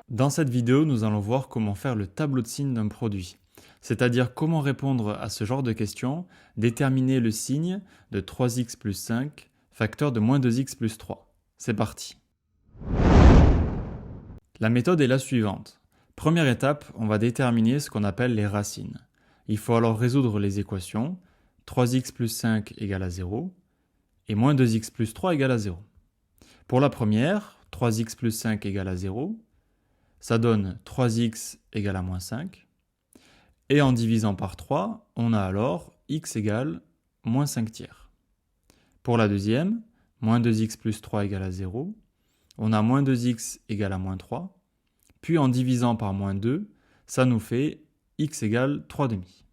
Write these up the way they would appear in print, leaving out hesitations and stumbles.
Dans cette vidéo, nous allons voir comment faire le tableau de signe d'un produit, c'est-à-dire comment répondre à ce genre de questions, déterminer le signe de 3x plus 5, facteur de moins 2x plus 3. C'est parti. La méthode est la suivante. Première étape, on va déterminer ce qu'on appelle les racines. Il faut alors résoudre les équations 3x plus 5 égale à 0 et moins 2x plus 3 égale à 0. Pour la première, 3x plus 5 égale à 0, ça donne 3x égale à moins 5. Et en divisant par 3, on a alors x égale moins 5 tiers. Pour la deuxième, moins 2x plus 3 égale à 0. On a moins 2x égale à moins 3. Puis en divisant par moins 2, ça nous fait x égale 3 demi.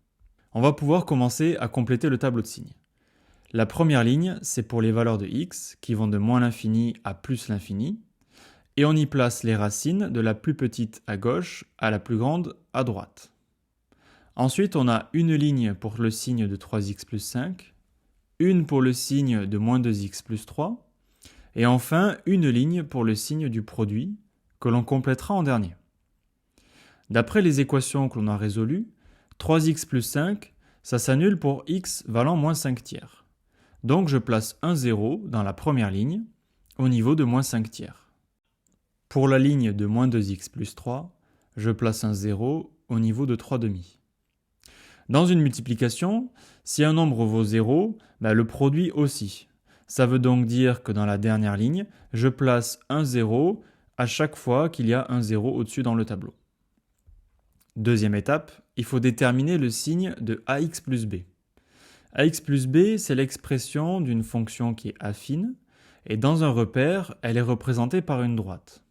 On va pouvoir commencer à compléter le tableau de signes. La première ligne, c'est pour les valeurs de x qui vont de moins l'infini à plus l'infini. Et on y place les racines de la plus petite à gauche à la plus grande à droite. Ensuite, on a une ligne pour le signe de 3x plus 5, une pour le signe de moins 2x plus 3, et enfin une ligne pour le signe du produit que l'on complétera en dernier. D'après les équations que l'on a résolues, 3x plus 5, ça s'annule pour x valant moins 5 tiers. Donc je place un 0 dans la première ligne au niveau de moins 5 tiers. Pour la ligne de moins 2x plus 3, je place un 0 au niveau de 3 demi. Dans une multiplication, si un nombre vaut 0, le produit aussi. Ça veut donc dire que dans la dernière ligne, je place un 0 à chaque fois qu'il y a un 0 au-dessus dans le tableau. Deuxième étape, il faut déterminer le signe de ax plus b. Ax plus b, c'est l'expression d'une fonction qui est affine, et dans un repère, elle est représentée par une droite.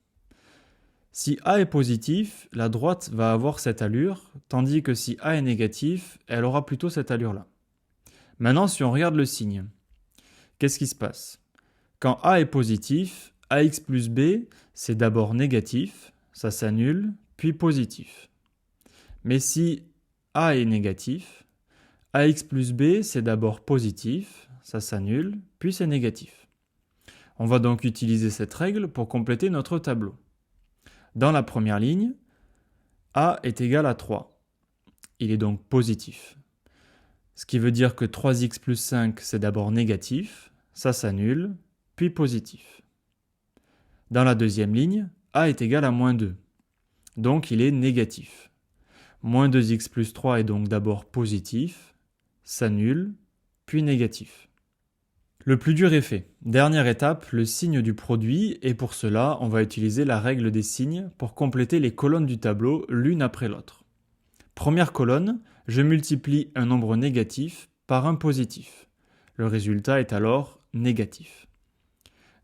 Si A est positif, la droite va avoir cette allure, tandis que si A est négatif, elle aura plutôt cette allure-là. Maintenant, si on regarde le signe, qu'est-ce qui se passe? Quand A est positif, AX plus B, c'est d'abord négatif, ça s'annule, puis positif. Mais si A est négatif, AX plus B, c'est d'abord positif, ça s'annule, puis c'est négatif. On va donc utiliser cette règle pour compléter notre tableau. Dans la première ligne, A est égal à 3. Il est donc positif. Ce qui veut dire que 3x plus 5, c'est d'abord négatif, ça s'annule, puis positif. Dans la deuxième ligne, A est égal à moins 2. Donc il est négatif. Moins 2x plus 3 est donc d'abord positif, s'annule, puis négatif. Le plus dur est fait. Dernière étape, le signe du produit, et pour cela, on va utiliser la règle des signes pour compléter les colonnes du tableau l'une après l'autre. Première colonne, je multiplie un nombre négatif par un positif. Le résultat est alors négatif.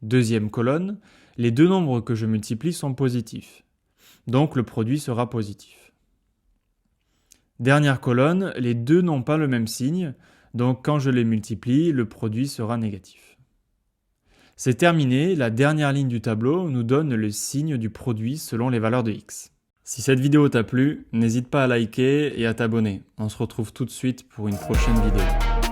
Deuxième colonne, les deux nombres que je multiplie sont positifs. Donc le produit sera positif. Dernière colonne, les deux n'ont pas le même signe, donc quand je les multiplie, le produit sera négatif. C'est terminé, la dernière ligne du tableau nous donne le signe du produit selon les valeurs de x. Si cette vidéo t'a plu, n'hésite pas à liker et à t'abonner. On se retrouve tout de suite pour une prochaine vidéo.